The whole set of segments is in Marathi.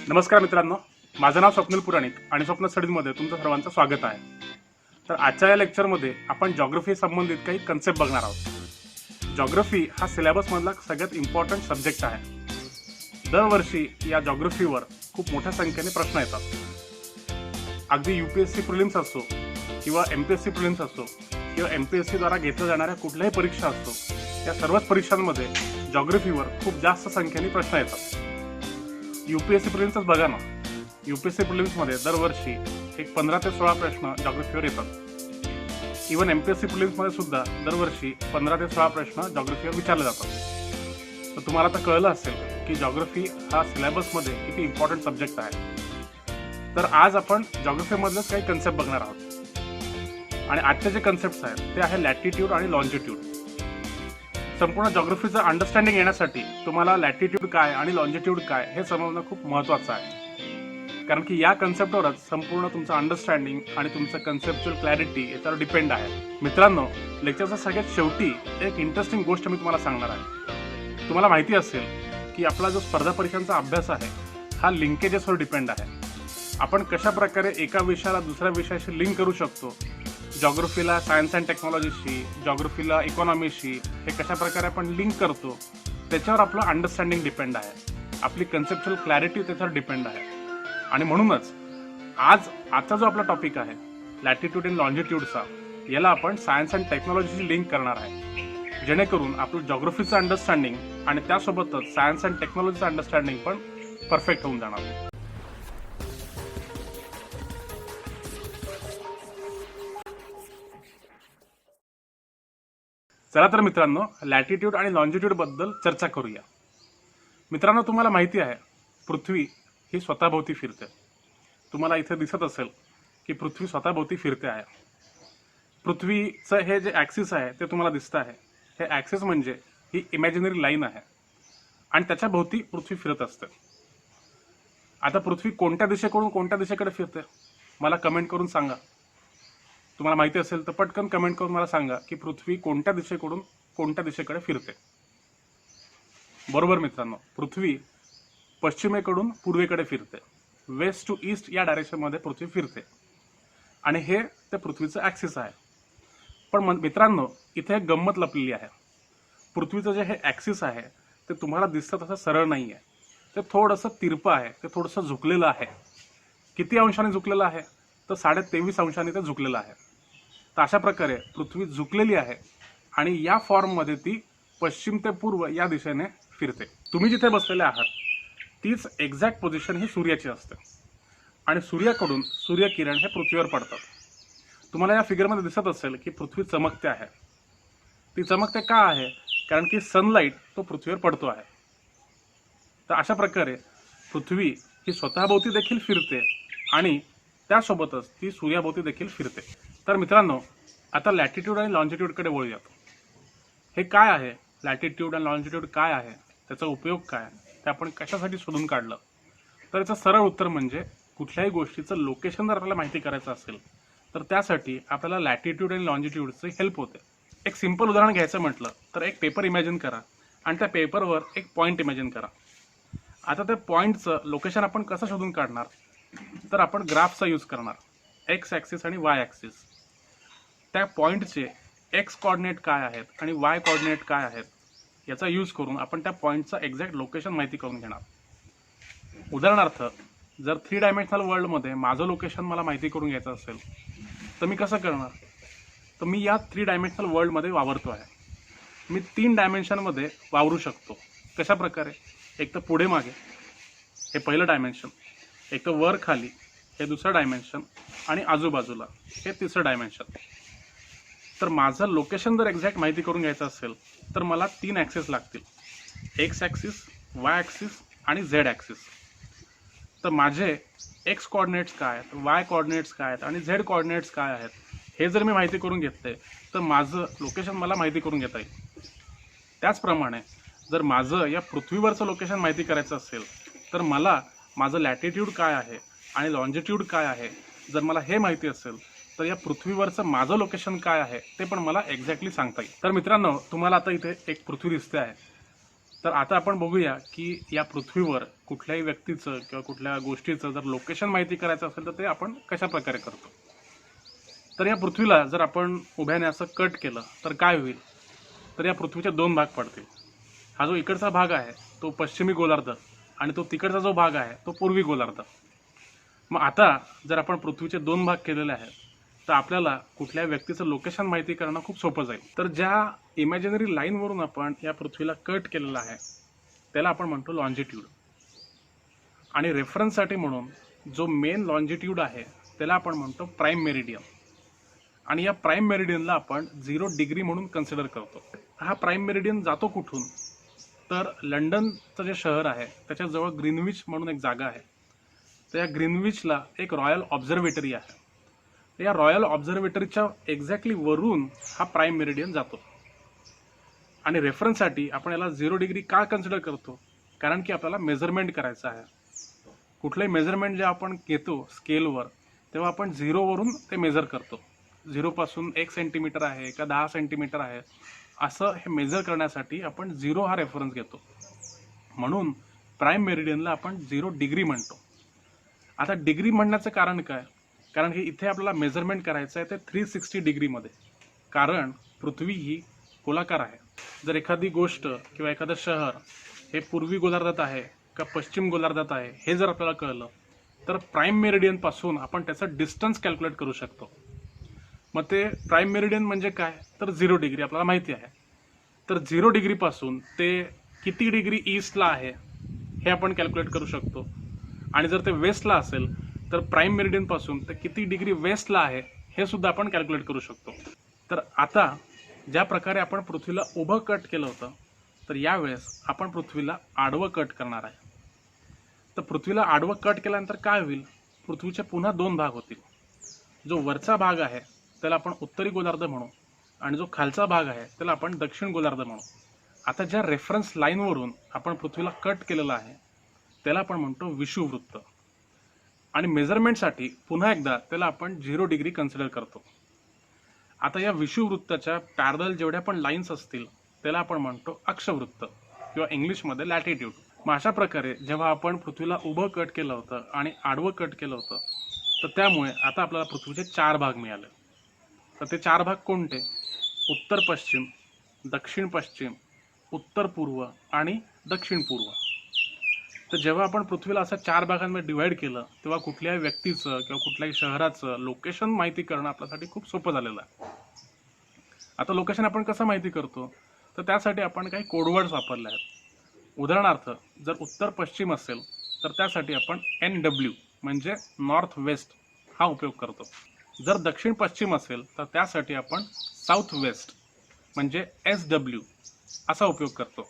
नमस्कार मित्रांनो, माझं नाव स्वप्नील पुराणिक आणि स्वप्न स्टडीजमध्ये तुमचं सर्वांचं स्वागत आहे. तर आजच्या या लेक्चरमध्ये आपण जॉग्रफी संबंधित काही कन्सेप्ट बघणार आहोत. जॉग्रफी हा सिलेबसमधला सगळ्यात इम्पॉर्टंट सब्जेक्ट आहे. दरवर्षी या जॉग्रफीवर खूप मोठ्या संख्येने प्रश्न येतात. अगदी UPSC प्रिलिम्स असो किंवा MPSC प्रिलिम्स असो किंवा MPSC द्वारा घेतल्या जाणाऱ्या कुठल्याही परीक्षा असो, या सर्वच परीक्षांमध्ये जॉग्रफीवर खूप जास्त संख्येने प्रश्न येतात. UPSC प्रिलिम्सच बघा ना, UPSC प्रिलिम्समध्ये दरवर्षी एक 15 ते 16 प्रश्न जॉग्रफीवर येतात. इव्हन MPSC प्रिलिम्समध्ये सुद्धा दरवर्षी 15 ते 16 प्रश्न जॉग्रफीवर विचारले जातात. तर तुम्हाला आता कळलं असेल की जॉग्रफी हा सिलेबसमध्ये किती इम्पॉर्टंट सब्जेक्ट आहे. तर आज आपण जॉग्रफीमधलेच काही कन्सेप्ट बघणार आहोत. आणि आजचे जे कन्सेप्ट्स आहेत ते आहे लॅटिट्यूड आणि लॉन्जिट्यूड. संपूर्ण जॉग्रफीचं अंडरस्टँडिंग येण्यासाठी तुम्हाला लॅटिट्यूड काय आणि लॉन्जिट्यूड काय हे समजणं खूप महत्त्वाचं आहे. कारण की या कन्सेप्टवरच संपूर्ण तुमचं अंडरस्टँडिंग आणि तुमचं कन्सेप्च्युअल क्लॅरिटी याच्यावर डिपेंड आहे. मित्रांनो, लेक्चरच्या सगळ्यात शेवटी एक इंटरेस्टिंग गोष्ट मी तुम्हाला सांगणार आहे. तुम्हाला माहिती असेल की आपला जो स्पर्धा परीक्षांचा अभ्यास आहे हा लिंकेजेसवर डिपेंड आहे. आपण कशा प्रकारे एका विषयाला दुसऱ्या विषयाशी लिंक करू शकतो, जॉग्रफीला सायन्स अँड टेक्नॉलॉजीशी, जॉग्रफीला इकॉनॉमीशी हे कशा प्रकारे आपण लिंक करतो त्याच्यावर आपलं अंडरस्टँडिंग डिपेंड आहे. आपली कन्सेप्च्युअल क्लॅरिटी त्याच्यावर डिपेंड आहे. आणि म्हणूनच आजचा जो आपला टॉपिक आहे लॅटिट्यूड अँड लॉन्जिट्यूडचा, याला आपण सायन्स अँड टेक्नॉलॉजीशी लिंक करणार आहे, जेणेकरून आपलं जॉग्रफीचं अंडरस्टँडिंग आणि त्यासोबतच सायन्स अँड टेक्नॉलॉजीचं अंडरस्टँडिंग पण परफेक्ट होऊन जाणार. चला तर मित्रांनो, लॅटिट्यूड आणि लॉन्जिट्यूड बद्दल चर्चा करूया. मित्रांनो, तुम्हाला माहिती आहे पृथ्वी ही स्वतःभोवती फिरते. तुम्हाला इथे दिसत असेल की पृथ्वी स्वतःभोवती फिरते आहे. पृथ्वीचं हे जे ॲक्सिस आहे ते तुम्हाला दिसतं आहे. हे ॲक्सिस म्हणजे ही इमॅजिनरी लाईन आहे आणि त्याच्या भोवती पृथ्वी फिरत असते. आता पृथ्वी कोणत्या दिशेकडून कोणत्या दिशेकडे फिरते मला कमेंट करून सांगा. तुम्हाला माहिती असेल तर पटकन कमेंट करून मला सांगा की पृथ्वी कोणत्या दिशेकडून कोणत्या दिशेकडे फिरते. बरोबर मित्रांनो, पृथ्वी पश्चिमेकडून पूर्वेकडे फिरते. वेस्ट टू ईस्ट या डायरेक्शनमध्ये पृथ्वी फिरते आणि हे त्या पृथ्वीचं ॲक्सिस आहे. पण मित्रांनो, इथे एक गंमत लपलेली आहे. पृथ्वीचं जे हे ॲक्सिस आहे ते तुम्हाला दिसतं तसं सरळ नाही आहे. ते थोडंसं तिरपं आहे, ते थोडंसं झुकलेलं आहे. किती अंशाने झुकलेलं आहे तर 23.5 अंशाने ते झुकलेलं आहे. तर अशा प्रकारे पृथ्वी झुकलेली आहे आणि या फॉर्ममध्ये ती पश्चिम ते पूर्व या दिशेने फिरते. तुम्ही जिथे बसलेले आहात तीच एक्झॅक्ट पोझिशन ही सूर्याची असते आणि सूर्याकडून सूर्यकिरण हे पृथ्वीवर पडतात. तुम्हाला या फिगरमध्ये दिसत असेल की पृथ्वी चमकते आहे. ती चमकते का आहे? कारण की सनलाईट तो पृथ्वीवर पडतो आहे. तर अशा प्रकारे पृथ्वी ही स्वतःभोवती देखील फिरते आणि त्यासोबतच ती सूर्याभोवती देखील फिरते. तर मित्रांनो, आता लॅटिट्यूड आणि लॉन्जिट्यूडकडे वळूयात. हे काय आहे? लॅटिट्यूड आणि लॉन्जिट्यूड काय आहे? त्याचा उपयोग काय? ते आपण कशासाठी शोधून काढलं? तर याचं सरळ उत्तर म्हणजे कुठल्याही गोष्टीचं लोकेशन जर आपल्याला माहिती करायचं असेल तर त्यासाठी आपल्याला लॅटिट्यूड आणि लॉन्जिट्यूडची हेल्प होते. एक सिंपल उदाहरण घ्यायचं म्हटलं तर एक पेपर इमॅजिन करा आणि त्या पेपरवर एक पॉईंट इमॅजिन करा. आता त्या पॉईंटचं लोकेशन आपण कसं शोधून काढणार? तर आपण ग्राफचा यूज करणार, एक्स ॲक्सिस आणि वाय ॲक्सिस. त्या पॉईंटचे एक्स कॉर्डिनेट काय आहेत आणि वाय कॉर्डिनेट काय आहेत याचा यूज करून आपण त्या पॉईंटचं एक्झॅक्ट लोकेशन माहिती करून घेणार. उदाहरणार्थ, जर 3 डायमेन्शनल वर्ल्डमध्ये माझं लोकेशन मला माहिती करून घ्यायचं असेल तर मी कसं करणार? तर मी या 3 डायमेन्शनल वर्ल्डमध्ये वावरतो आहे. मी 3 डायमेन्शनमध्ये वावरू शकतो. कशा प्रकारे? एक तर पुढे मागे हे पहिलं डायमेन्शन, एक तर वर खाली हे दुसरं डायमेन्शन आणि आजूबाजूला हे तिसरं डायमेन्शन. तर माझं लोकेशन जर एक्झॅक्ट माहिती करून घ्यायचं असेल तर मला 3 ॲक्सिस लागतील, एक्स ॲक्सिस, वाय ॲक्सिस आणि झेड ॲक्सिस. तर माझे एक्स कॉर्डिनेट्स काय आहेत, वाय कॉर्डिनेट्स काय आहेत आणि झेड कॉर्डिनेट्स काय आहेत हे जर मी माहिती करून घेतले तर माझं लोकेशन मला माहिती करून घेता येईल. त्याचप्रमाणे जर माझं या पृथ्वीवरचं लोकेशन माहिती करायचं असेल तर मला माझं लॅटिट्यूड काय आहे आणि लॉन्जिट्यूड काय आहे जर मला हे माहिती असेल तर या पृथ्वीवरचं माझं लोकेशन काय आहे ते पण मला एक्झॅक्टली सांगता येईल. तर मित्रांनो, तुम्हाला आता इथे एक पृथ्वी दिसते आहे. तर आता आपण बघूया की या पृथ्वीवर कुठल्याही व्यक्तीचं किंवा कुठल्या गोष्टीचं जर लोकेशन माहिती करायचं असेल तर ते आपण कशा प्रकारे करतो. तर या पृथ्वीला जर आपण उभ्याने असं कट केलं तर काय होईल, तर या पृथ्वीचे 2 भाग पडतील. हा जो इकडचा भाग आहे तो पश्चिमी गोलार्ध आणि तो तिकडचा जो भाग आहे तो पूर्वी गोलार्ध. मग आता जर आपण पृथ्वीचे 2 भाग केलेले आहेत तर आपल्याला कुठल्या व्यक्तीचं लोकेशन माहिती करणं खूप सोपं जाईल. तर ज्या इमॅजिनरी लाईनवरून आपण या पृथ्वीला कट केलेलं आहे त्याला आपण म्हणतो लॉन्जिट्यूड. आणि रेफरन्ससाठी म्हणून जो मेन लॉन्जिट्यूड आहे त्याला आपण म्हणतो प्राईम मेरिडियन. आणि या प्राईम मेरिडियनला आपण 0 डिग्री म्हणून कन्सिडर करतो. हा प्राईम मेरिडियन जातो कुठून, तर लंडनचं जे शहर आहे त्याच्याजवळ ग्रीनविच म्हणून एक जागा आहे. तर या ग्रीनविचला एक रॉयल ऑब्झर्वेटरी आहे. या रॉयल ऑब्झर्वेटरीच्या एक्झॅक्टली वरून हा प्राईम मेरिडियन जातो. आणि रेफरन्ससाठी आपण याला 0 डिग्री का कन्सिडर करतो, कारण की आपल्याला मेजरमेंट करायचं आहे. कुठलंही मेजरमेंट जे आपण घेतो स्केलवर तेव्हा आपण 0 वरून ते मेजर करतो. 0 पासून 1 सेंटीमीटर आहे का 10 सेंटीमीटर आहे असं हे मेजर करण्यासाठी आपण 0 हा रेफरन्स घेतो. म्हणून प्राईम मेरिडियनला आपण 0 डिग्री म्हणतो. आता डिग्री म्हणण्याचं कारण काय, कारण की इथे आपल्याला मेजरमेंट करायचं आहे ते 360 डिग्रीमध्ये. कारण पृथ्वी ही गोलाकार आहे. जर एखादी गोष्ट किंवा एखादं शहर हे पूर्वी गोलार्धात आहे का पश्चिम गोलार्धात आहे हे जर आपल्याला कळलं तर प्राईम मेरिडियनपासून आपण त्याचं डिस्टन्स कॅल्क्युलेट करू शकतो. मग ते प्राईम मेरिडियन म्हणजे काय, तर 0 डिग्री आपल्याला माहिती आहे. तर 0 डिग्रीपासून ते किती डिग्री ईस्टला आहे हे आपण कॅल्क्युलेट करू शकतो. आणि जर ते वेस्टला असेल तर प्राईम मेरिडियनपासून ते किती डिग्री वेस्टला आहे हे सुद्धा आपण कॅल्क्युलेट करू शकतो. तर आता ज्या प्रकारे आपण पृथ्वीला उभं कट केलं होतं तर यावेळेस आपण पृथ्वीला आडवं कट करणार आहे. तर पृथ्वीला आडवं कट केल्यानंतर काय होईल, पृथ्वीचे पुन्हा 2 भाग होतील. जो वरचा भाग आहे त्याला आपण उत्तरी गोलार्ध म्हणू आणि जो खालचा भाग आहे त्याला आपण दक्षिण गोलार्ध म्हणू. आता ज्या रेफरन्स लाईनवरून आपण पृथ्वीला कट केलेलं आहे त्याला आपण म्हणतो विषुववृत्त. आणि मेजरमेंटसाठी पुन्हा एकदा त्याला आपण 0 डिग्री कन्सिडर करतो. आता या विषुववृत्ताच्या पॅरलल जेवढ्या पण लाईन्स असतील त्याला आपण म्हणतो अक्षवृत्त किंवा इंग्लिशमध्ये लॅटिट्यूड. मग अशा प्रकारे जेव्हा आपण पृथ्वीला उभं कट केलं होतं आणि आडवं कट केलं होतं तर त्यामुळे आता आपल्याला पृथ्वीचे 4 भाग मिळाले. तर ते 4 भाग कोणते, उत्तर पश्चिम, दक्षिण पश्चिम, उत्तर पूर्व आणि दक्षिण पूर्व. तर जेव्हा आपण पृथ्वीला असं 4 भागांमध्ये डिवाइड केलं तेव्हा कुठल्याही व्यक्तीचं किंवा कुठल्याही शहराचं लोकेशन माहिती करणं आपल्यासाठी खूप सोपं झालेलं आहे. आता लोकेशन आपण कसं माहिती करतो, तर त्यासाठी आपण काही कोडवर्ड्स वापरले आहेत. उदाहरणार्थ जर उत्तर पश्चिम असेल तर त्यासाठी आपण NW म्हणजे नॉर्थ वेस्ट हा उपयोग करतो. जर दक्षिण पश्चिम असेल तर त्यासाठी आपण साऊथ वेस्ट म्हणजे SW असा उपयोग करतो.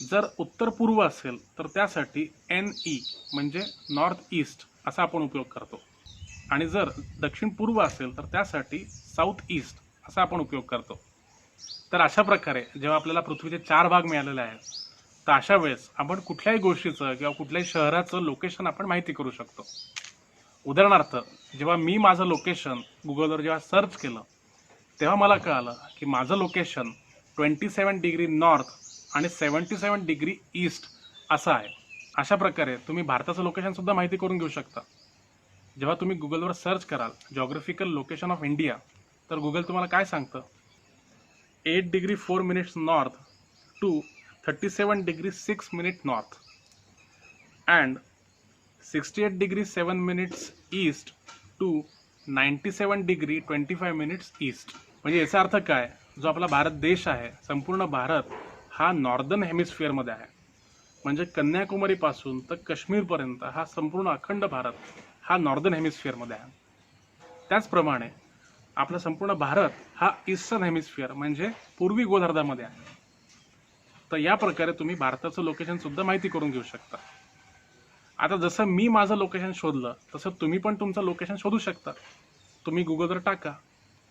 जर उत्तर पूर्व असेल तर त्यासाठी NE म्हणजे नॉर्थ ईस्ट असा आपण उपयोग करतो. आणि जर दक्षिण पूर्व असेल तर त्यासाठी साऊथ ईस्ट असा आपण उपयोग करतो. तर अशा प्रकारे जेव्हा आपल्याला पृथ्वीचे 4 भाग मिळालेले आहेत तर अशा वेळेस आपण कुठल्याही गोष्टीचं किंवा कुठल्याही शहराचं लोकेशन आपण माहिती करू शकतो. उदाहरणार्थ जेव्हा मी माझं लोकेशन गुगलवर जेव्हा सर्च केलं तेव्हा मला कळालं की माझं लोकेशन 27 डिग्री नॉर्थ आणि 77 डिग्री ईस्ट असं आहे. अशा प्रकारे तुम्ही भारताचं लोकेशनसुद्धा माहिती करून घेऊ शकता. जेव्हा तुम्ही गुगलवर सर्च कराल जॉग्राफिकल लोकेशन ऑफ इंडिया तर गुगल तुम्हाला काय सांगतं, 8 degree 4 minutes north to 37 degree 6 minute north and 68 degree 7 minutes east to 97 degree 25 minutes east. म्हणजे याचा अर्थ काय, जो आपला भारत देश आहे संपूर्ण भारत हा नॉर्दर्न हेमिस्फिअरमध्ये आहे. म्हणजे कन्याकुमारीपासून तर काश्मीरपर्यंत हा संपूर्ण अखंड भारत हा नॉर्दर्न हेमिस्फिअरमध्ये आहे. त्याचप्रमाणे आपला संपूर्ण भारत हा ईस्टर्न हेमिस्फिअर म्हणजे पूर्वी गोलार्धामध्ये आहे. तर या प्रकारे तुम्ही भारताचं लोकेशनसुद्धा माहिती करून घेऊ शकता. आता जसं मी माझं लोकेशन शोधलं तसं तुम्ही पण तुमचं लोकेशन शोधू शकता. तुम्ही गुगलवर टाका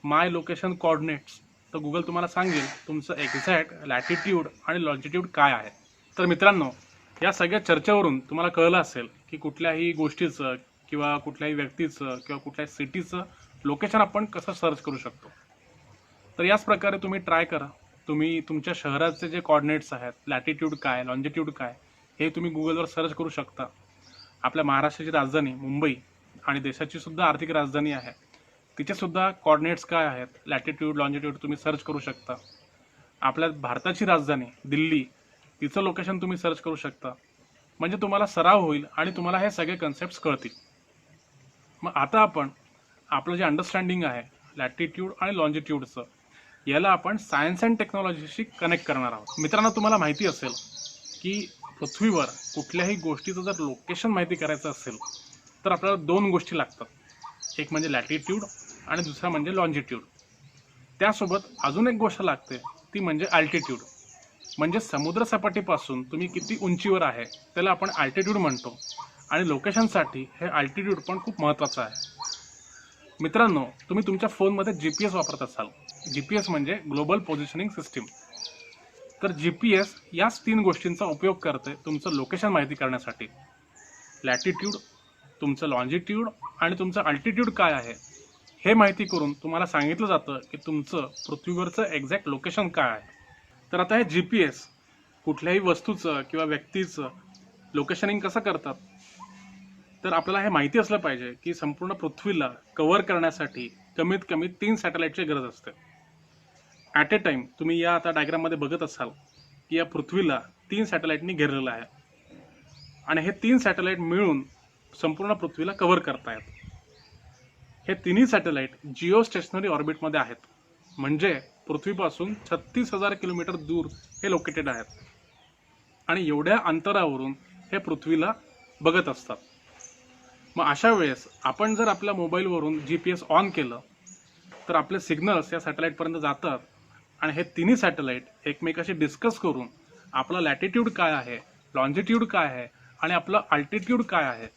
माय लोकेशन कोऑर्डिनेट्स तर गुगल तुम्हाला सांगेल तुमचं एक्झॅक्ट लॅटिट्यूड आणि लॉन्जिट्यूड काय आहे. तर मित्रांनो, या सगळ्या चर्चेवरून तुम्हाला कळलं असेल की कुठल्याही गोष्टीचं किंवा कुठल्याही व्यक्तीचं किंवा कुठल्याही सिटीचं लोकेशन आपण कसं सर्च करू शकतो. तर याच प्रकारे तुम्ही ट्राय करा. तुम्ही तुमच्या शहराचे जे कॉर्डिनेट्स आहेत, लॅटिट्यूड काय, लॉन्जिट्यूड काय, हे तुम्ही गुगलवर सर्च करू शकता. आपल्या महाराष्ट्राची राजधानी मुंबई आणि देशाची सुद्धा आर्थिक राजधानी आहे, तिचेसुद्धा कॉर्डिनेट्स काय आहेत, लॅटिट्यूड लॉन्जिट्यूड तुम्ही सर्च करू शकता. आपल्या भारताची राजधानी दिल्ली, तिचं लोकेशन तुम्ही सर्च करू शकता. म्हणजे तुम्हाला सराव होईल आणि तुम्हाला हे सगळे कन्सेप्ट्स कळतील. मग आता आपण आपलं जे अंडरस्टँडिंग आहे लॅटिट्यूड आणि लॉन्जिट्यूडचं, याला आपण सायन्स अँड टेक्नॉलॉजीशी कनेक्ट करणार आहोत. मित्रांनो, तुम्हाला माहिती असेल की पृथ्वीवर कुठल्याही गोष्टीचं जर लोकेशन माहिती करायचं असेल तर आपल्याला 2 गोष्टी लागतात. एक म्हणजे लॅटिट्यूड आणि दुसरा म्हणजे लॉन्जिट्यूड. त्यासोबत अजून एक गोष्ट लागते, ती म्हणजे अल्टिट्यूड. म्हणजे समुद्रसपाटीपासून तुम्ही किती उंचीवर आहे त्याला आपण अल्टिट्यूड म्हणतो. आणि लोकेशनसाठी हे अल्टिट्यूड पण खूप महत्त्वाचं आहे. मित्रांनो, तुम्ही तुमच्या फोनमध्ये GPS वापरत असाल. GPS म्हणजे ग्लोबल पोझिशनिंग सिस्टीम. तर GPS याच 3 गोष्टींचा उपयोग करते तुमचं लोकेशन माहिती करण्यासाठी. लॅटिट्यूड, तुमचं लॉन्जिट्यूड आणि तुमचं अल्टिट्यूड काय आहे हे माहिती करून तुम्हाला सांगितलं जातं की तुमचं पृथ्वीवरचं एक्झॅक्ट लोकेशन काय आहे. तर आता हे GPS कुठल्याही वस्तूचं किंवा व्यक्तीचं लोकेशनिंग कसं करतात, तर आपल्याला हे माहिती असलं पाहिजे की संपूर्ण पृथ्वीला कव्हर करण्यासाठी कमीत कमी 3 सॅटेलाईटची गरज असते. ॲट ए टाईम तुम्ही या आता डायग्राममध्ये बघत असाल की या पृथ्वीला 3 सॅटेलाईटनी घेरलेलं आहे आणि हे 3 सॅटेलाईट मिळून संपूर्ण पृथ्वीला कव्हर करतायत. हे तिन्ही सॅटेलाईट जिओ स्टेशनरी ऑर्बिटमध्ये आहेत. म्हणजे पृथ्वीपासून 36,000 किलोमीटर दूर हे लोकेटेड आहेत आणि एवढ्या अंतरावरून हे पृथ्वीला बघत असतात. मग अशा वेळेस आपण जर आपल्या मोबाईलवरून GPS ऑन केलं तर आपले सिग्नल्स या सॅटेलाईटपर्यंत जातात आणि हे तिन्ही सॅटेलाईट एकमेकाशी डिस्कस करून आपला लॅटिट्यूड काय आहे, लॉन्जिट्यूड काय आहे आणि आपलं अल्टिट्यूड काय आहे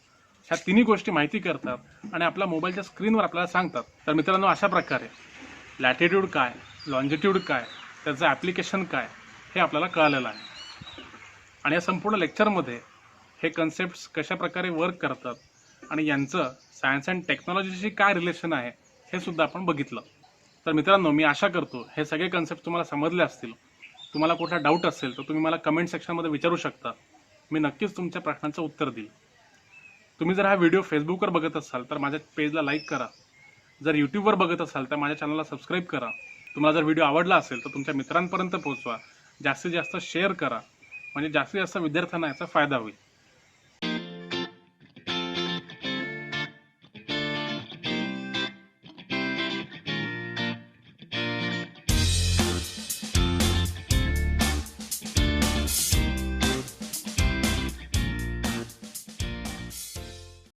ह्या तिन्ही गोष्टी माहिती करतात आणि आपल्या मोबाईलच्या स्क्रीनवर आपल्याला सांगतात. तर मित्रांनो, अशा प्रकारे लॅटिट्यूड काय, लॉन्जिट्यूड काय, त्याचं ॲप्लिकेशन काय हे आपल्याला कळालेलं आहे. आणि या संपूर्ण लेक्चरमध्ये हे कन्सेप्ट्स कशा प्रकारे वर्क करतात आणि यांचं सायन्स अँड टेक्नॉलॉजीशी काय रिलेशन आहे हे सुद्धा आपण बघितलं. तर मित्रांनो, मी आशा करतो हे सगळे कन्सेप्ट तुम्हाला समजले असतील. तुम्हाला कुठला डाऊट असेल तर तुम्ही मला कमेंट सेक्शनमध्ये विचारू शकता. मी नक्कीच तुमच्या प्रश्नांचं उत्तर देईल. तुम्ही जर हा व्हिडिओ फेसबुकवर बघत असाल तर माझ्या पेजला लाईक करा. जर यूट्यूबवर बघत असाल तर माझ्या चॅनलला सबस्क्राईब करा. तुम्हाला जर व्हिडिओ आवडला असेल तर तुमच्या मित्रांपर्यंत पोहोचवा. जास्तीत जास्त शेअर करा, म्हणजे जास्तीत जास्त विद्यार्थ्यांना याचा फायदा होईल.